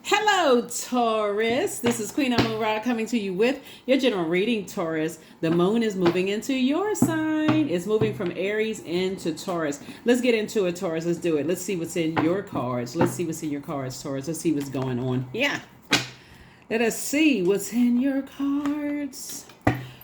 Hello, Taurus. This is Queen Amun Ra coming to you with your general reading, Taurus. The moon is moving into your sign. It's moving from Aries into Taurus. Let's get into it, Taurus. Let's do it. Let's see what's in your cards. Let's see what's in your cards, Taurus. Let's see what's going on. Yeah. Let us see what's in your cards.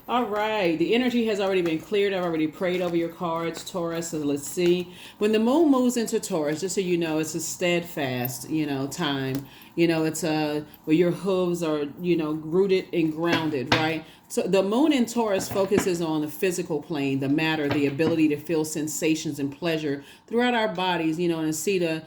All right, the energy has already been cleared. I've already prayed over your cards, Taurus. So let's see. When the moon moves into Taurus, just so you know, it's a steadfast, time. It's where your hooves are, rooted and grounded, right? So the moon in Taurus focuses on the physical plane, the matter, the ability to feel sensations and pleasure throughout our bodies, and see the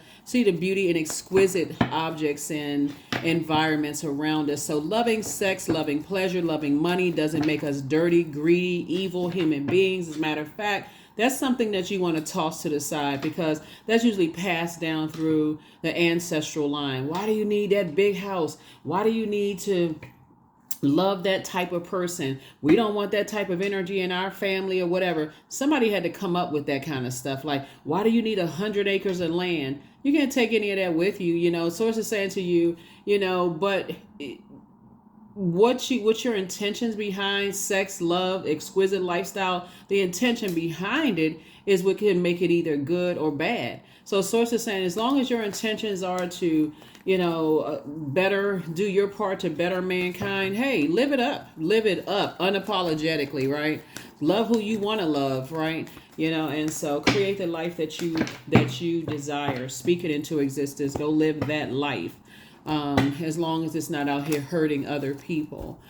beauty and exquisite objects and environments around us. So loving sex, loving pleasure, loving money doesn't make us dirty, greedy, evil human beings. As a matter of fact, that's something that you want to toss to the side because that's usually passed down through the ancestral line. Why do you need that big house? Why do you need to love that type of person? We don't want that type of energy in our family or whatever. Somebody had to come up with that kind of stuff. Like, why do you need 100 acres of land? You can't take any of that with you. Source is saying to you, but what's your intentions behind sex, love, exquisite lifestyle? The intention behind it is what can make it either good or bad. So source is saying, as long as your intentions are to better, do your part to better mankind, hey, live it up unapologetically, right? Love who you want to love, right? And so create the life that you desire, speak it into existence, go live that life, as long as it's not out here hurting other people.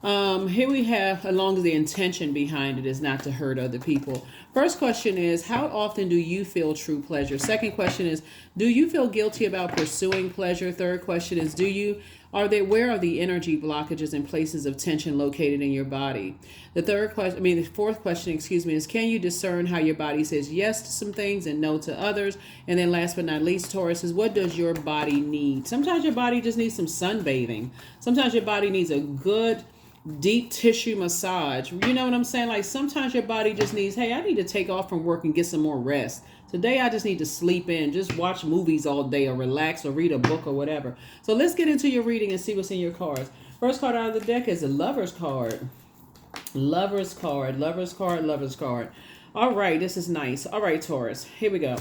Here we have, as long as the intention behind it is not to hurt other people. First question is, how often do you feel true pleasure? Second question is, do you feel guilty about pursuing pleasure? Third question is, where are the energy blockages and places of tension located in your body? The fourth question, is, can you discern how your body says yes to some things and no to others? And then last but not least, Taurus, is what does your body need? Sometimes your body just needs some sunbathing. Sometimes your body needs a good deep tissue massage. You know what I'm saying? Like sometimes your body just needs, hey, I need to take off from work and get some more rest. Today I just need to sleep in, just watch movies all day or relax or read a book or whatever. So let's get into your reading and see what's in your cards. First card out of the deck is a Lover's card. Lover's card, Lover's card, Lover's card. All right, this is nice. All right, Taurus, here we go.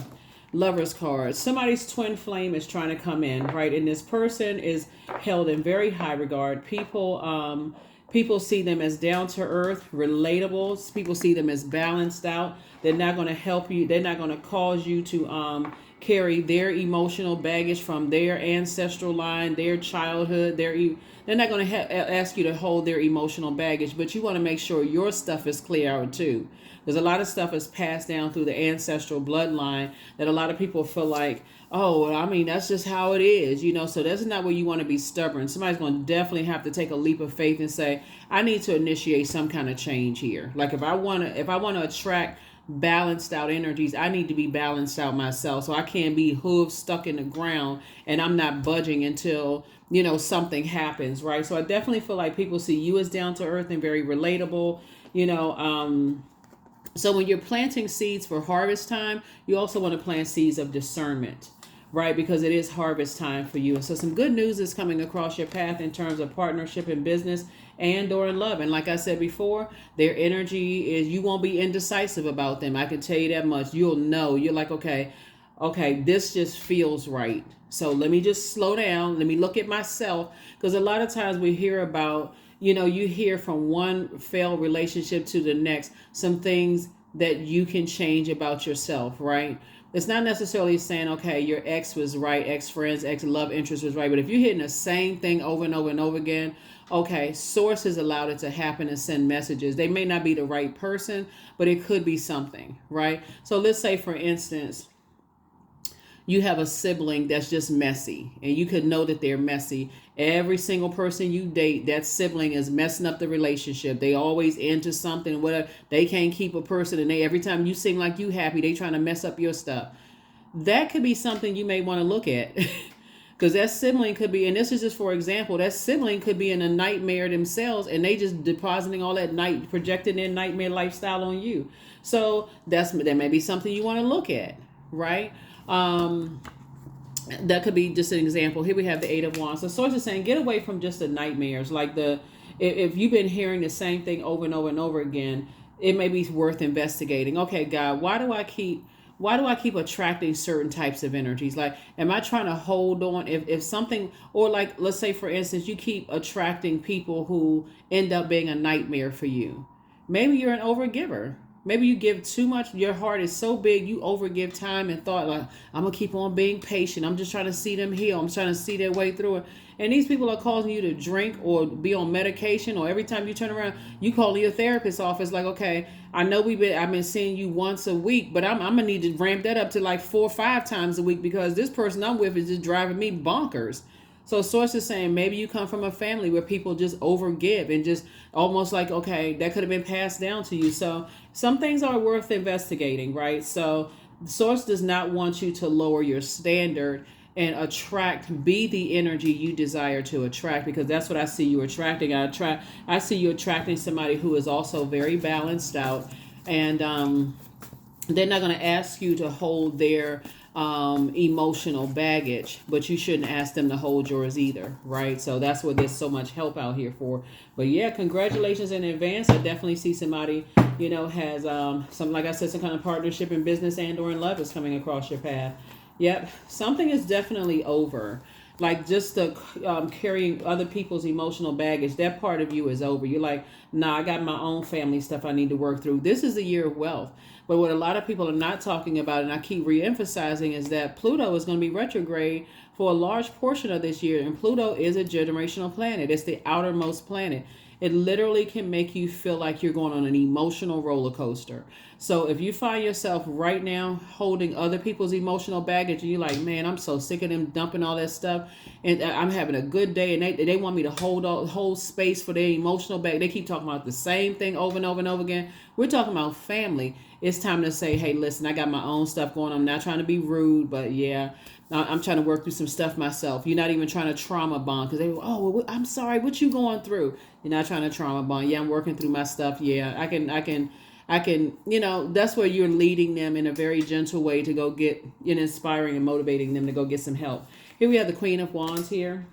Lover's card. Somebody's twin flame is trying to come in, right? And this person is held in very high regard. People see them as down to earth, relatable. People see them as balanced out. They're not going to help you. They're not going to cause you to carry their emotional baggage from their ancestral line, their childhood. They're not going to ask you to hold their emotional baggage, but you want to make sure your stuff is clear out too. Because a lot of stuff is passed down through the ancestral bloodline that a lot of people feel like, oh, I mean, that's just how it is, so that's not where you want to be stubborn. Somebody's going to definitely have to take a leap of faith and say, I need to initiate some kind of change here. Like if I want to attract balanced out energies, I need to be balanced out myself. So I can't be hooves stuck in the ground and I'm not budging until, something happens, right? So I definitely feel like people see you as down to earth and very relatable, so when you're planting seeds for harvest time, you also want to plant seeds of discernment, right? Because it is harvest time for you. And so some good news is coming across your path in terms of partnership in business and or in love. And like I said before, their energy is, you won't be indecisive about them. I can tell you that much. You'll know. You're like, okay, this just feels right. So let me just slow down. Let me look at myself. Because a lot of times we hear about, you hear from one failed relationship to the next, some things that you can change about yourself, right? It's not necessarily saying, okay, your ex was right, ex-friends, ex-love interest was right. But if you're hitting the same thing over and over and over again, okay, source has allowed it to happen and send messages. They may not be the right person, but it could be something, right? So let's say, for instance, you have a sibling that's just messy and you could know that they're messy. Every single person you date, that sibling is messing up the relationship. They always into something, whatever. They can't keep a person, and every time you seem like you happy, they trying to mess up your stuff. That could be something you may want to look at. Because that sibling could be, and this is just for example, that sibling could be in a nightmare themselves and they just depositing all that projecting their nightmare lifestyle on you. So that may be something you want to look at, right? That could be just an example. Here we have the Eight of Wands. So Source is saying, get away from just the nightmares. Like if you've been hearing the same thing over and over and over again, it may be worth investigating. Okay, God, why do I keep attracting certain types of energies? Like, am I trying to hold on? If something, or like, let's say for instance, you keep attracting people who end up being a nightmare for you. Maybe you're an overgiver. Maybe you give too much. Your heart is so big, you overgive time and thought, like, I'm going to keep on being patient. I'm just trying to see them heal. I'm trying to see their way through it. And these people are causing you to drink or be on medication, or every time you turn around, you call your therapist's office like, okay, I know I've been seeing you once a week, but I'm going to need to ramp that up to like 4 or 5 times a week because this person I'm with is just driving me bonkers. So Source is saying maybe you come from a family where people just overgive and just almost like, okay, that could have been passed down to you. So some things are worth investigating, right? So Source does not want you to lower your standard and be the energy you desire to attract, because that's what I see you attracting. I see you attracting somebody who is also very balanced out, and they're not going to ask you to hold their emotional baggage, but you shouldn't ask them to hold yours either, right? So that's what there's so much help out here for. But yeah, congratulations in advance. I definitely see somebody, has some, like I said, some kind of partnership in business and or in love is coming across your path. Yep, something is definitely over. Like just the carrying other people's emotional baggage, that part of you is over. You're like, nah, I got my own family stuff I need to work through. This is the year of wealth. But what a lot of people are not talking about, and I keep re-emphasizing, is that Pluto is going to be retrograde for a large portion of this year. And Pluto is a generational planet. It's the outermost planet. It literally can make you feel like you're going on an emotional roller coaster. So if you find yourself right now holding other people's emotional baggage and you're like, man, I'm so sick of them dumping all that stuff, and I'm having a good day, and they want me to hold space for their emotional bag. They keep talking about the same thing over and over and over again. We're talking about family. It's time to say, hey, listen, I got my own stuff going on. I'm not trying to be rude, but yeah, I'm trying to work through some stuff myself. You're not even trying to trauma bond, because they go, oh, well, I'm sorry, what you going through? You're not trying to trauma bond. Yeah, I'm working through my stuff. Yeah, I can, that's where you're leading them in a very gentle way to go get, inspiring and motivating them to go get some help. Here we have the Queen of Wands here.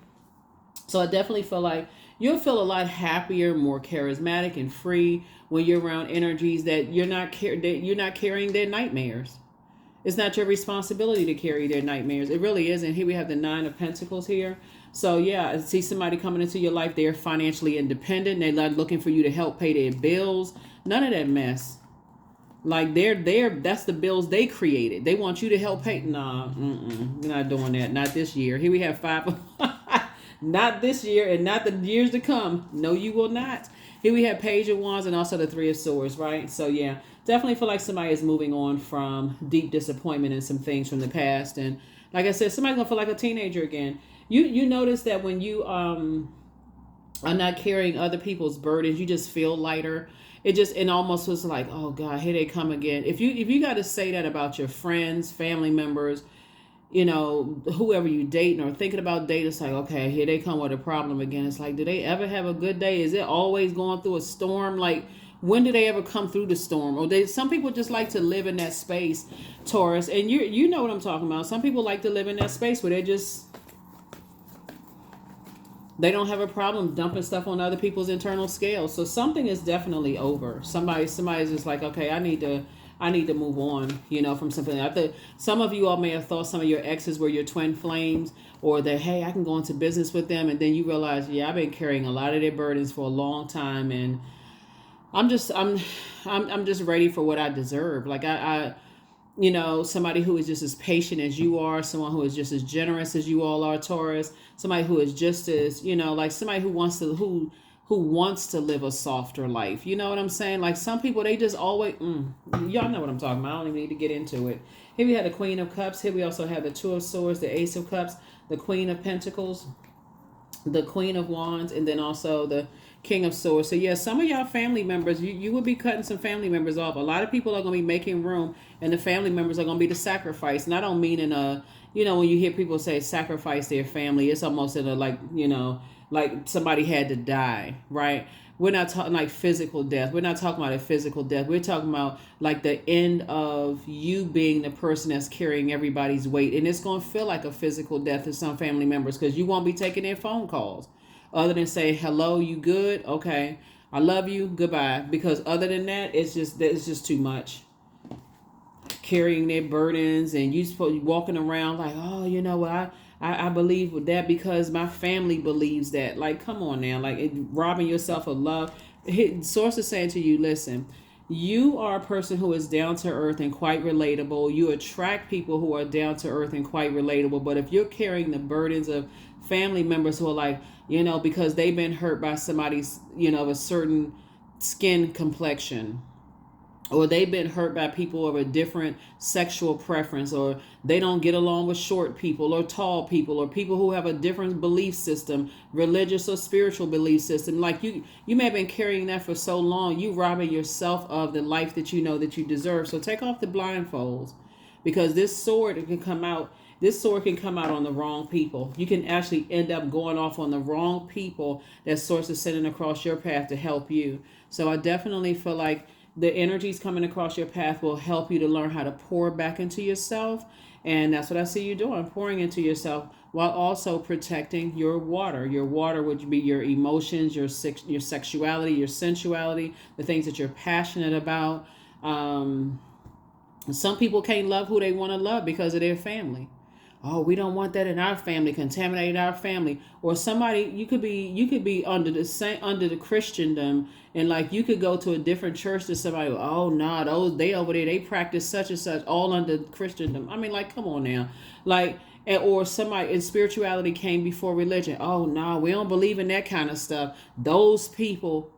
So I definitely feel like you'll feel a lot happier, more charismatic and free when you're around energies that you're not carrying their nightmares. It's not your responsibility to carry their nightmares. It really isn't. Here we have the Nine of Pentacles here. So yeah, I see somebody coming into your life. They're financially independent. They're not looking for you to help pay their bills. None of that mess. Like that's the bills they created. They want you to help pay. Nah, we're not doing that. Not this year. Here we have five. Not this year and not the years to come. No, you will not. Here we have Page of Wands and also the Three of Swords, right? So yeah, definitely feel like somebody is moving on from deep disappointment and some things from the past. And like I said, somebody's gonna feel like a teenager again. You notice that when you are not carrying other people's burdens, you just feel lighter. It almost was like, oh God, here they come again. If you got to say that about your friends, family members, whoever you dating or thinking about dating, it's like, okay, here they come with a problem again. It's like, do they ever have a good day? Is it always going through a storm? Like, when do they ever come through the storm? Or some people just like to live in that space, Taurus, and you know what I'm talking about. Some people like to live in that space where they don't have a problem dumping stuff on other people's internal scales. So something is definitely over. Somebody's just like, okay, I need to move on, from something. I think some of you all may have thought some of your exes were your twin flames, or that, hey, I can go into business with them. And then you realize, yeah, I've been carrying a lot of their burdens for a long time. And I'm just ready for what I deserve. Like somebody who is just as patient as you are, someone who is just as generous as you all are, Taurus, somebody who is just as, like somebody who wants to live a softer life. You know what I'm saying? Like some people, they just always, y'all know what I'm talking about. I don't even need to get into it. Here we have the Queen of Cups. Here we also have the Two of Swords, the Ace of Cups, the Queen of Pentacles, the Queen of Wands, and then also the King of Swords. So yeah, some of y'all family members, you will be cutting some family members off. A lot of people are going to be making room, and the family members are going to be the sacrifice. And I don't mean in a, when you hear people say sacrifice their family, it's almost in a like, like somebody had to die, right? We're not talking like physical death. We're not talking about a physical death. We're talking about like the end of you being the person that's carrying everybody's weight. And it's going to feel like a physical death to some family members because you won't be taking their phone calls other than say, hello, you good? Okay. I love you. Goodbye. Because other than that, it's just too much. Carrying their burdens and you supposed walking around like, oh, you know what? I believe with that because my family believes that. Like, come on now. Like, robbing yourself of love. Source is saying to you, listen, you are a person who is down to earth and quite relatable. You attract people who are down to earth and quite relatable. But if you're carrying the burdens of family members who are like, because they've been hurt by somebody's, of a certain skin complexion, or they've been hurt by people of a different sexual preference, or they don't get along with short people or tall people, or people who have a different belief system, religious or spiritual belief system. Like you may have been carrying that for so long, you robbing yourself of the life that you know that you deserve. So take off the blindfolds, because this sword can come out. This sword can come out on the wrong people. You can actually end up going off on the wrong people that source is sending across your path to help you. So I definitely feel like the energies coming across your path will help you to learn how to pour back into yourself. And that's what I see you doing, pouring into yourself while also protecting your water. Your water would be your emotions, your sexuality, your sensuality, the things that you're passionate about. Some people can't love who they want to love because of their family. Oh, we don't want that in our family, contaminating our family. Or somebody, you could be under the Christendom, and like you could go to a different church to somebody. Oh no, they over there, they practice such and such, all under Christendom. I mean, like, come on now, like, or somebody in spirituality came before religion. Oh no, we don't believe in that kind of stuff. Those people.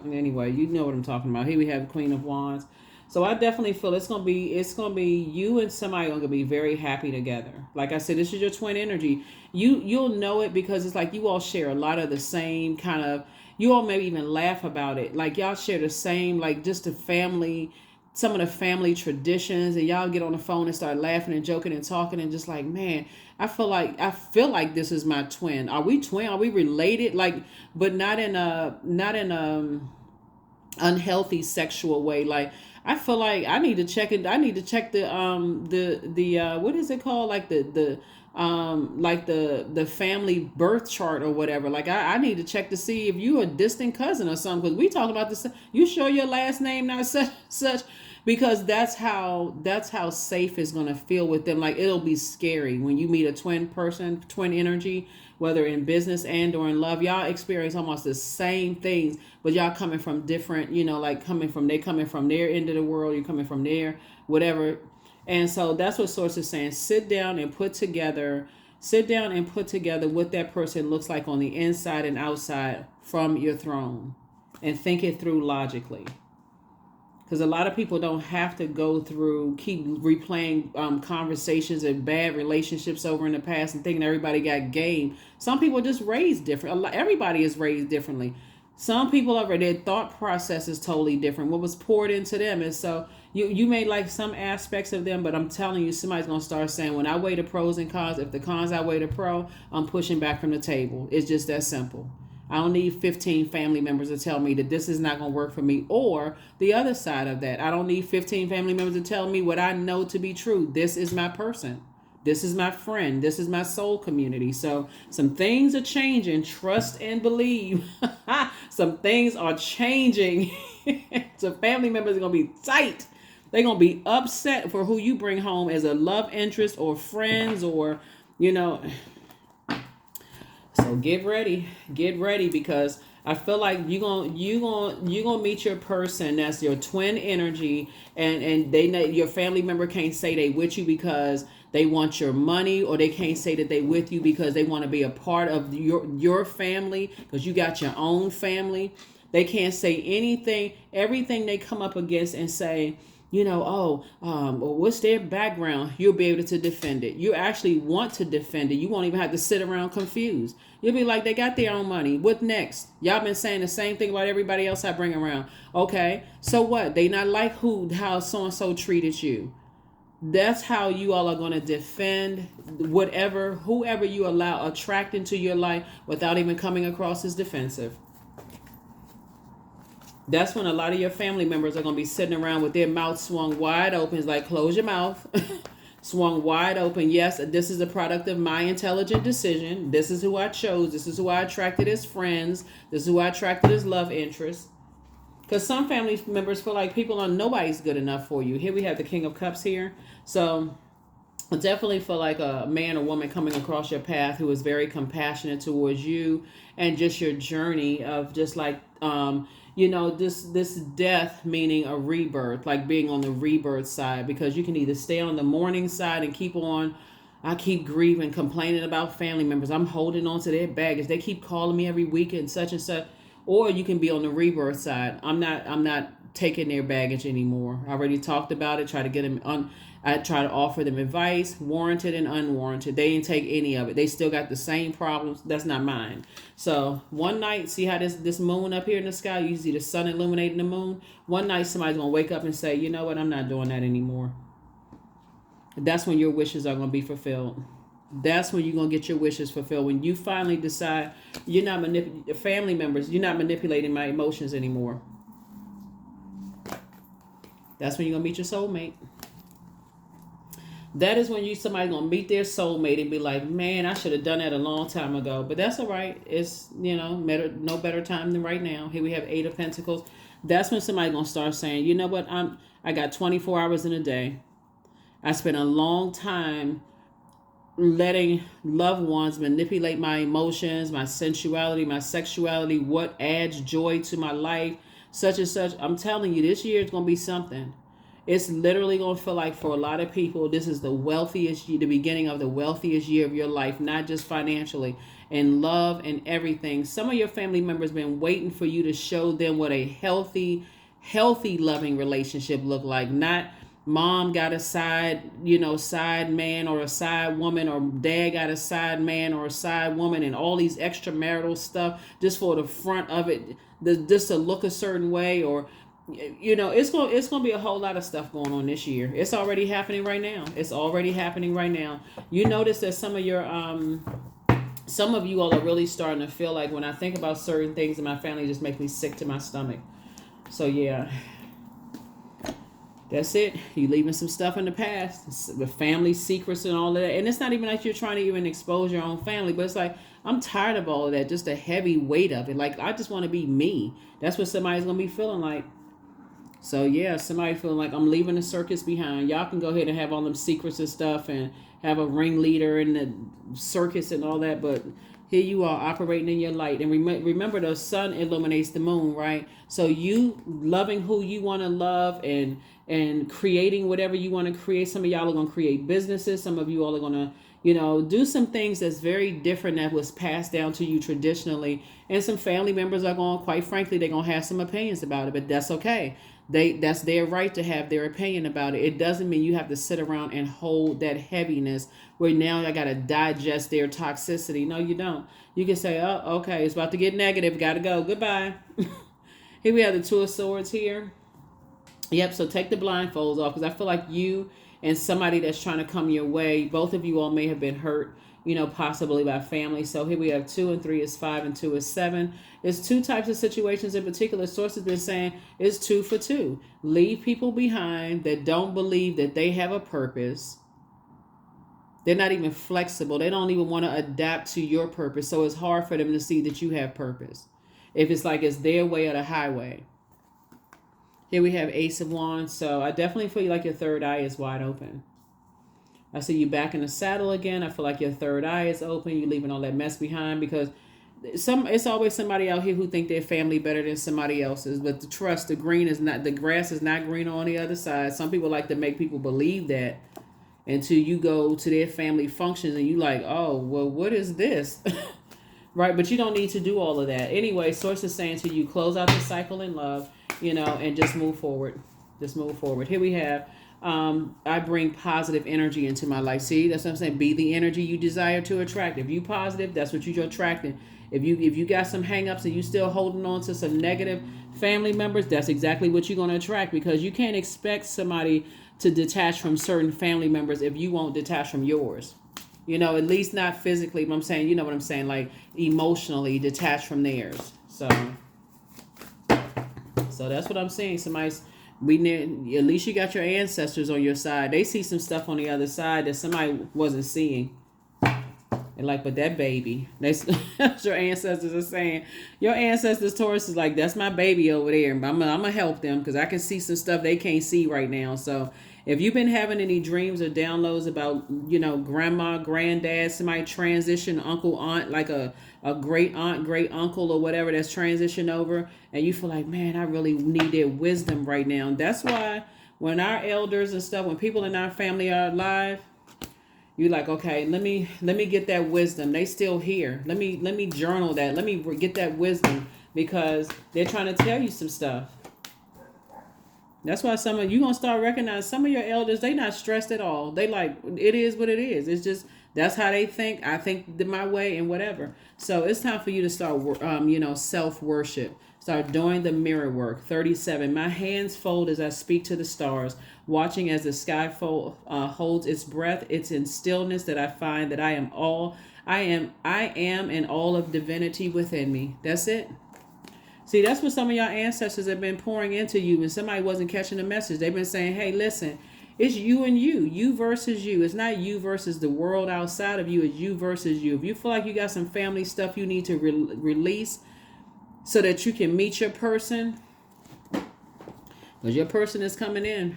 Anyway, you know what I'm talking about. Here we have Queen of Wands. So I definitely feel it's gonna be you and somebody are gonna be very happy together. Like I said, this is your twin energy. You'll know it because it's like you all share a lot of the same kind of. You all maybe even laugh about it. Like y'all share the same, like just the family, some of the family traditions, and y'all get on the phone and start laughing and joking and talking and just like, man, I feel like this is my twin. Are we twin? Are we related? Like, but not in a unhealthy sexual way. Like, I feel like I need to check it. I need to check the what is it called? Like the family birth chart or whatever. Like I need to check to see if you a distant cousin or something. Because we talk about this. You sure your last name not such? Because that's how safe it's gonna feel with them. Like it'll be scary when you meet a twin person, twin energy, whether in business and or in love. Y'all experience almost the same things, but y'all coming from different, like coming from their end of the world, you're coming from there, whatever. And so that's what Source is saying. Sit down and put together what that person looks like on the inside and outside from your throne, and think it through logically. Because a lot of people don't have to keep replaying conversations and bad relationships over in the past and thinking everybody got game. Some people are just raised different. Everybody is raised differently. Some people their thought process is totally different. What was poured into them is so you may like some aspects of them, but I'm telling you, somebody's gonna start saying, when I weigh the pros and cons, if the cons outweigh the pro, I'm pushing back from the table. It's just that simple. I don't need 15 family members to tell me that this is not going to work for me. Or the other side of that, I don't need 15 family members to tell me what I know to be true. This is my person. This is my friend. This is my soul community. So some things are changing. Trust and believe. Some things are changing. So family members are going to be tight. They're going to be upset for who you bring home as a love interest or friends or, So get ready, because I feel like you're gonna meet your person that's your twin energy, and your family member can't say they with you because they want your money, or they can't say that they with you because they want to be a part of your family because you got your own family. They can't say anything, everything they come up against and say, what's their background? You'll be able to defend it. You actually want to defend it. You won't even have to sit around confused. You'll be like, they got their own money. What next? Y'all been saying the same thing about everybody else I bring around. Okay, so what? They not like how so-and-so treated you. That's how you all are going to defend whoever you allow attract into your life without even coming across as defensive. That's when a lot of your family members are going to be sitting around with their mouth swung wide open. It's like, close your mouth. Swung wide open. Yes, this is a product of my intelligent decision. This is who I chose. This is who I attracted as friends. This is who I attracted as love interests. Because some family members feel like nobody's good enough for you. Here we have the King of Cups here. So I definitely feel like a man or woman coming across your path who is very compassionate towards you and just your journey of just like, this death, meaning a rebirth, like being on the rebirth side, because you can either stay on the mourning side and keep on. I keep grieving, complaining about family members. I'm holding on to their baggage. They keep calling me every week and such and such. Or you can be on the rebirth side. I'm not taking their baggage anymore. I already talked about it. Try to get them I try to offer them advice, warranted and unwarranted. They didn't take any of it. They still got the same problems. That's not mine. So one night, see how this moon up here in the sky, you see the sun illuminating the moon. One night somebody's going to wake up and say, you know what, I'm not doing that anymore. That's when your wishes are going to be fulfilled. That's when you're going to get your wishes fulfilled. When you finally decide you're not family members, you're not manipulating my emotions anymore. That's when you're going to meet your soulmate. That is when somebody's going to meet their soulmate and be like, man, I should have done that a long time ago. But that's all right. It's, no better time than right now. Here we have 8 of Pentacles. That's when somebody's going to start saying, you know what, I got 24 hours in a day. I spent a long time letting loved ones manipulate my emotions, my sensuality, my sexuality, what adds joy to my life, such and such. I'm telling you, this year is going to be something. It's literally going to feel like for a lot of people, this is the wealthiest year, the beginning of the wealthiest year of your life, not just financially, in love and everything. Some of your family members been waiting for you to show them what a healthy, loving relationship look like. Not mom got a side man or a side woman, or dad got a side man or a side woman, and all these extramarital stuff just for the front of it, just to look a certain way, or it's going to be a whole lot of stuff going on this year. It's already happening right now. You notice that some of you all are really starting to feel like, when I think about certain things in my family, it just makes me sick to my stomach. So yeah, that's it. You leaving some stuff in the past, the family secrets and all of that. And it's not even like you're trying to even expose your own family, but it's like, I'm tired of all of that, just the heavy weight of it. Like, I just want to be me. That's what somebody's going to be feeling like. So yeah, somebody feeling like, I'm leaving the circus behind. Y'all can go ahead and have all them secrets and stuff and have a ringleader in the circus and all that. But here you are operating in your light. And remember, the sun illuminates the moon, right? So you loving who you want to love and creating whatever you want to create. Some of y'all are going to create businesses. Some of you all are going to, do some things that's very different that was passed down to you traditionally. And some family members are going, quite frankly, they're going to have some opinions about it, but that's okay. That's their right to have their opinion about it. It doesn't mean you have to sit around and hold that heaviness where now I got to digest their toxicity. No, you don't. You can say, oh, okay, it's about to get negative. Got to go. Goodbye. Here we have the 2 of Swords here. Yep, so take the blindfolds off, because I feel like you and somebody that's trying to come your way, both of you all may have been hurt, possibly by family. So here we have 2 and 3 is 5 and 2 is 7. There's 2 types of situations in particular. Sources been saying it's 2 for 2. Leave people behind that don't believe that they have a purpose. They're not even flexible. They don't even want to adapt to your purpose. So it's hard for them to see that you have purpose. If it's like it's their way or the highway. Here we have Ace of Wands. So I definitely feel like your third eye is wide open. I see you back in the saddle again. I feel like your third eye is open. You're leaving all that mess behind, because it's always somebody out here who think their family better than somebody else's. But the grass is not green on the other side. Some people like to make people believe that until you go to their family functions and you like, oh, well, what is this? Right? But you don't need to do all of that. Anyway, Source is saying to you, close out the cycle in love, and just move forward. Just move forward. Here we have, I bring positive energy into my life. See, that's what I'm saying. Be the energy you desire to attract. If you positive, that's what you're attracting. If you got some hangups and you still holding on to some negative family members, that's exactly what you're going to attract, because you can't expect somebody to detach from certain family members if you won't detach from yours. You know, at least not physically, but I'm saying, you know what I'm saying, like emotionally detached from theirs. So that's what I'm saying. We need, at least you got your ancestors on your side. They see some stuff on the other side that somebody wasn't seeing. And like, but that baby, that's your ancestors are saying. Your ancestors, Taurus, is like, that's my baby over there. I'm gonna help them because I can see some stuff they can't see right now. So if you've been having any dreams or downloads about, you know, grandma, granddad, somebody transition, uncle, aunt, like a great aunt, great uncle, or whatever that's transitioned over, and you feel like, man, I really need their wisdom right now. That's why when our elders and stuff, when people in our family are alive, you like, okay, let me get that wisdom. They still here. Let me journal that. Let me get that wisdom because they're trying to tell you some stuff. That's why some of you gonna start recognizing some of your elders. They not stressed at all. They like, it is what it is. It's just that's how they think. I think my way and whatever. So it's time for you to start, self worship. Start doing the mirror work. 37. My hands fold as I speak to the stars, watching as the sky holds its breath. It's in stillness that I find that I am and all of divinity within me. That's it. See, that's what some of your ancestors have been pouring into you, and somebody wasn't catching the message. They've been saying, hey, listen, it's you and you versus you. It's not you versus the world outside of you. It's you versus you. If you feel like you got some family stuff you need to release so that you can meet your person, because your person is coming in.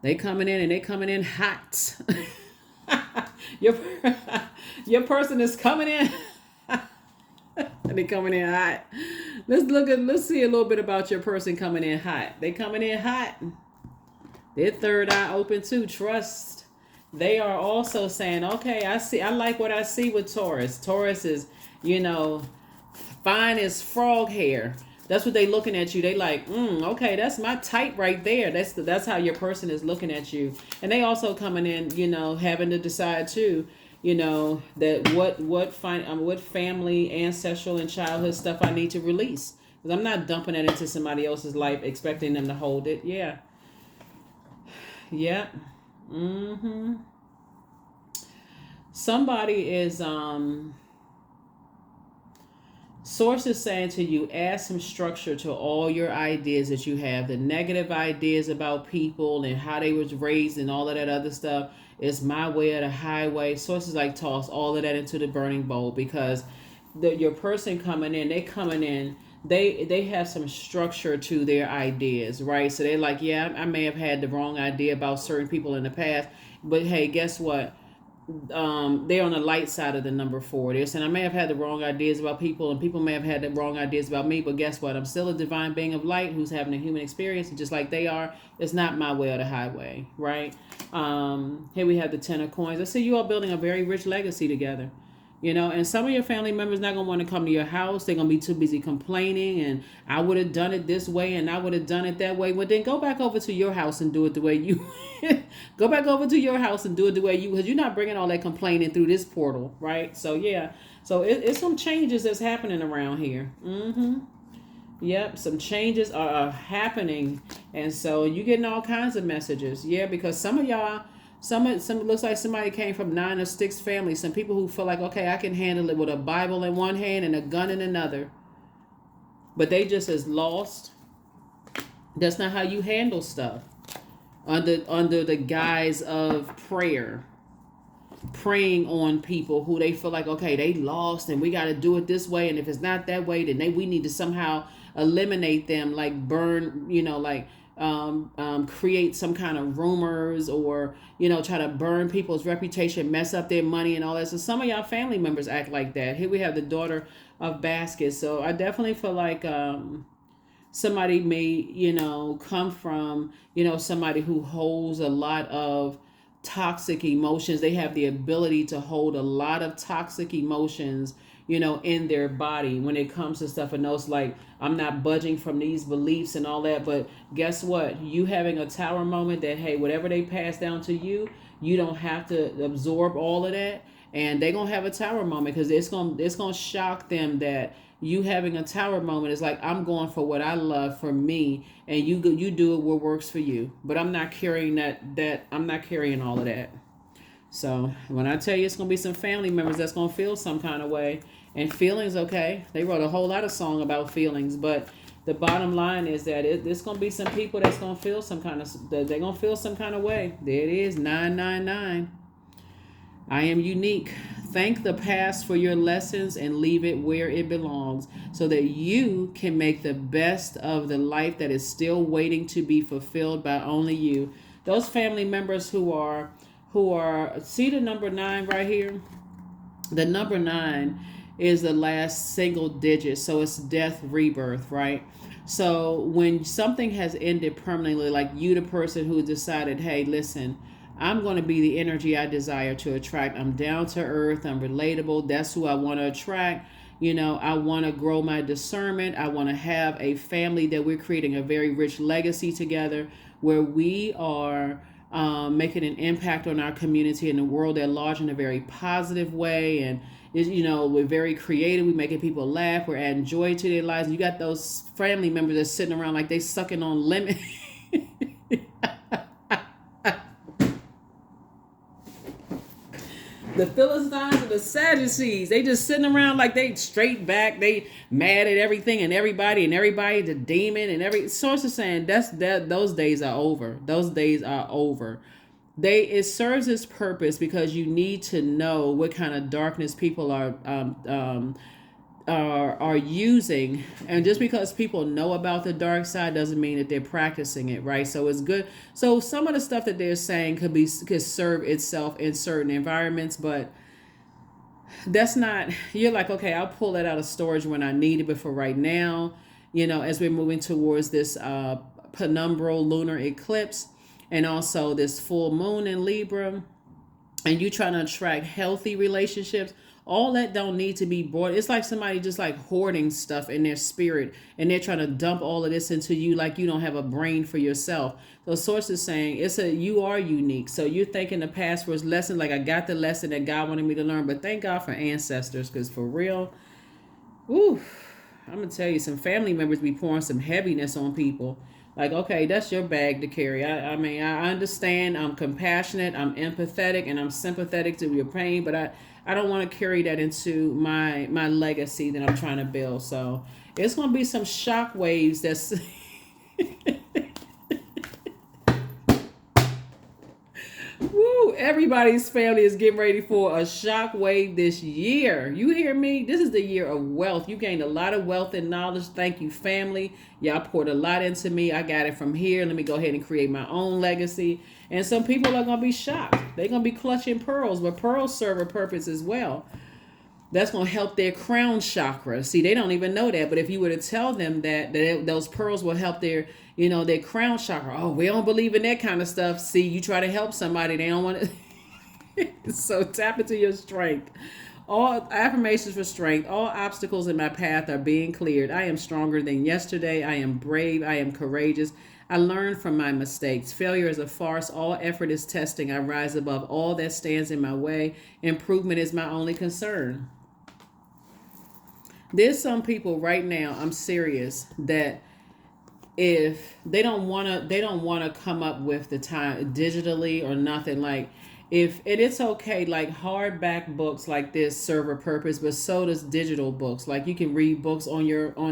They coming in and they coming in hot. your person is coming in. They coming in hot. Let's see a little bit about your person coming in hot. They coming in hot. Their third eye open too. Trust. They are also saying, okay, I like what I see with Taurus. Taurus is, fine as frog hair. That's what they looking at you. They like, okay, that's my type right there. That's how your person is looking at you. And they also coming in, having to decide too, that what family, ancestral, and childhood stuff I need to release. Because I'm not dumping that into somebody else's life, expecting them to hold it. Yeah. Yeah. Somebody is, Source is saying to you, add some structure to all your ideas that you have. The negative ideas about people and how they was raised and all of that other stuff is my way or the highway. Source is like, toss all of that into the burning bowl because your person coming in, they have some structure to their ideas, right? So they're like, yeah, I may have had the wrong idea about certain people in the past, but hey, guess what? They're on the light side of the number 4. They're saying I may have had the wrong ideas about people and people may have had the wrong ideas about me, but guess what? I'm still a divine being of light who's having a human experience, and just like they are, it's not my way or the highway, right? Here we have the 10 of coins. I see you all building a very rich legacy together. And some of your family members not going to want to come to your house. They're going to be too busy complaining and I would have done it this way and I would have done it that way. Well, then go back over to your house and do it the way you go back over to your house and do it the way because you're not bringing all that complaining through this portal, right? So yeah, so it's some changes that's happening around here. Yep, some changes are happening, and so you're getting all kinds of messages. Yeah, because some of y'all. Some looks like somebody came from 9 of Sticks family. Some people who feel like, okay, I can handle it with a Bible in one hand and a gun in another. But they just as lost. That's not how you handle stuff. Under the guise of prayer. Praying on people who they feel like, okay, they lost and we got to do it this way. And if it's not that way, then we need to somehow eliminate them, like burn, create some kind of rumors or, try to burn people's reputation, mess up their money and all that. So some of y'all family members act like that. Here we have the Daughter of Baskets. So I definitely feel like somebody may, come from, somebody who holds a lot of toxic emotions. They have the ability to hold a lot of toxic emotions, in their body when it comes to stuff. And those like, I'm not budging from these beliefs and all that. But guess what? You having a tower moment that, hey, whatever they pass down to you, you don't have to absorb all of that. and they're gonna have a tower moment, because it's gonna shock them that you having a tower moment is like, I'm going for what I love for me, and you do it what works for you. But I'm not carrying that I'm not carrying all of that. So when I tell you it's gonna be some family members that's gonna feel some kind of way, and feelings, okay, they wrote a whole lot of song about feelings, but the bottom line is that it's gonna be some people that's gonna feel some kind of, they're gonna feel some kind of way. There it is, 999. I am unique. Thank the past for your lessons and leave it where it belongs, so that you can make the best of the life that is still waiting to be fulfilled by only you. Those family members who are see the number 9 right here. The number 9 is the last single digit, so it's death, rebirth, right? So when something has ended permanently, like you, the person who decided, hey, listen, I'm going to be the energy I desire to attract. I'm down to earth. I'm relatable. That's who I want to attract. I want to grow my discernment. I want to have a family that we're creating a very rich legacy together, where we are making an impact on our community and the world at large in a very positive way. And we're very creative. We're making people laugh. We're adding joy to their lives. You got those family members that's sitting around like they sucking on lemon. The Philistines and the Sadducees, they just sitting around like they straight back, they mad at everything and everybody, the demon and every source is saying those days are over. Those days are over. It serves its purpose, because you need to know what kind of darkness people are using, and just because people know about the dark side doesn't mean that they're practicing it, right? So it's good. So some of the stuff that they're saying could serve itself in certain environments, but that's not, you're like, okay, I'll pull that out of storage when I need it, but for right now, as we're moving towards this penumbral lunar eclipse, and also this full moon in Libra, and you trying to attract healthy relationships, all that don't need to be brought. It's like somebody just like hoarding stuff in their spirit, and they're trying to dump all of this into you, like you don't have a brain for yourself. The source is saying you are unique. So you're thinking the past was lesson, like I got the lesson that God wanted me to learn, but thank God for ancestors, because for real, I'm gonna tell you, some family members be pouring some heaviness on people. Like, okay, that's your bag to carry. I mean, I understand. I'm compassionate. I'm empathetic, and I'm sympathetic to your pain. But I don't want to carry that into my legacy that I'm trying to build. So it's going to be some shock waves. That's woo! Everybody's family is getting ready for a shock wave this year. You hear me? This is the year of wealth. You gained a lot of wealth and knowledge. Thank you, family. Y'all poured a lot into me. I got it from here. Let me go ahead and create my own legacy. And some people are going to be shocked. They're going to be clutching pearls, but pearls serve a purpose as well. That's going to help their crown chakra. See, they don't even know that. But if you were to tell them that those pearls will help their crown chakra. Oh, we don't believe in that kind of stuff. See, you try to help somebody, they don't want to. So tap into your strength. All affirmations for strength. All obstacles in my path are being cleared. I am stronger than yesterday. I am brave. I am courageous. I learn from my mistakes. Failure is a farce. All effort is testing. I rise above all that stands in my way. Improvement is my only concern. There's some people right now, I'm serious, that if they don't want to come up with the time digitally or nothing, like and it's okay, like hardback books like this serve a purpose, but so does digital books. Like you can read books on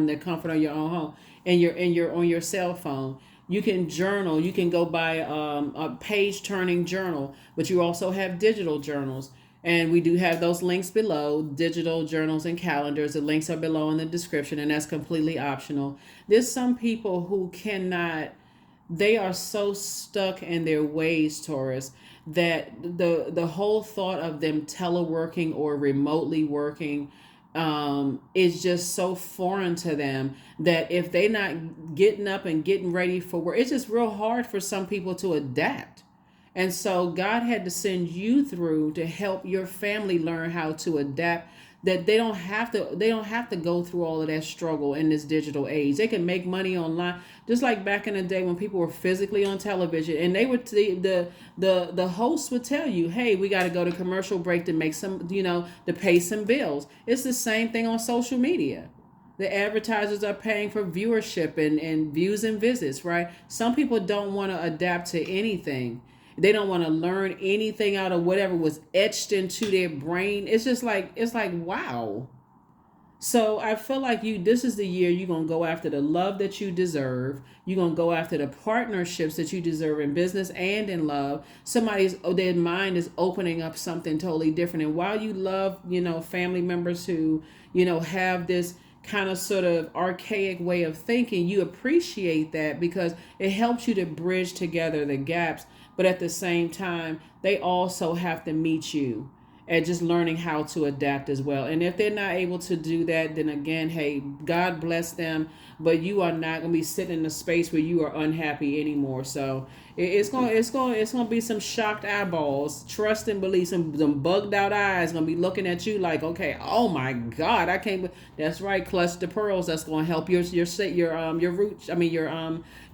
the comfort of your own home, and on your cell phone. You can journal. You can go buy a page turning journal, but you also have digital journals. And we do have those links below, digital journals and calendars. The links are below in the description, and that's completely optional. There's some people who cannot, they are so stuck in their ways, Taurus, that the whole thought of them teleworking or remotely working is just so foreign to them, that if they're not getting up and getting ready for work, it's just real hard for some people to adapt. And so God had to send you through to help your family learn how to adapt that they don't have to go through all of that struggle in this digital age. They can make money online, just like back in the day when people were physically on television, and they would the host would tell you, hey, we got to go to commercial break to make some, to pay some bills. It's the same thing on social media. The advertisers are paying for viewership and views and visits, right? Some people don't want to adapt to anything. They don't want to learn anything out of whatever was etched into their brain. It's like, wow. So I feel like this is the year you're going to go after the love that you deserve. You're going to go after the partnerships that you deserve in business and in love. Their mind is opening up something totally different. And while you love, family members who, have this kind of sort of archaic way of thinking, you appreciate that because it helps you to bridge together the gaps. But at the same time, they also have to meet you at just learning how to adapt as well. And if they're not able to do that, then again, hey, God bless them, but you are not going to be sitting in a space where you are unhappy anymore. So it's going to be some shocked eyeballs, trust and belief, some bugged out eyes going to be looking at you like, okay, oh my God, I can't. That's right, clutch the pearls. That's going to help your root.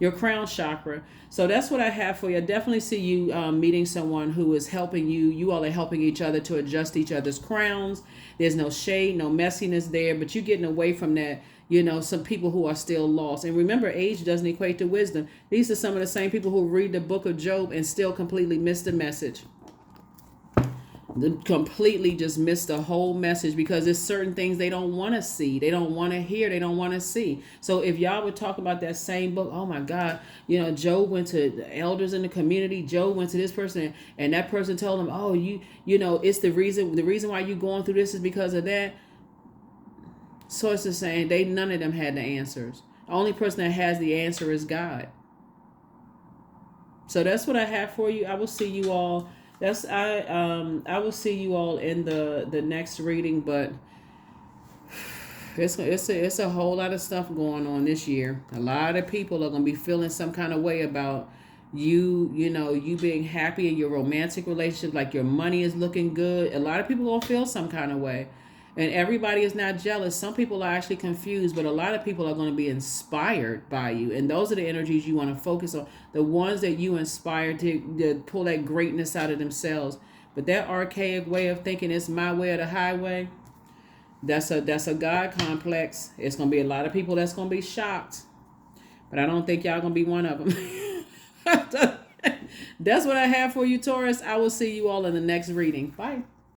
Your crown chakra. So that's what I have for you. I definitely see you meeting someone who is helping you. You all are helping each other to adjust each other's crowns. There's no shade, no messiness there, but you're getting away from that. Some people who are still lost. And remember, age doesn't equate to wisdom. These are some of the same people who read the book of Job and still completely miss the message. Completely just miss the whole message because there's certain things they don't want to see. They don't want to hear. They don't want to see. So if y'all would talk about that same book, oh my God, Job went to the elders in the community. Job went to this person and that person told him, oh, it's the reason why you going through this is because of that. So it's the same. None of them had the answers. The only person that has the answer is God. So that's what I have for you. I will see you all. I will see you all in the next reading, but it's a whole lot of stuff going on this year. A lot of people are gonna be feeling some kind of way about you being happy in your romantic relationship, like your money is looking good. A lot of people gonna feel some kind of way. And everybody is not jealous. Some people are actually confused, but a lot of people are going to be inspired by you. And those are the energies you want to focus on. The ones that you inspire to pull that greatness out of themselves. But that archaic way of thinking, it's my way or the highway, that's a God complex. It's going to be a lot of people that's going to be shocked. But I don't think y'all going to be one of them. That's what I have for you, Taurus. I will see you all in the next reading. Bye.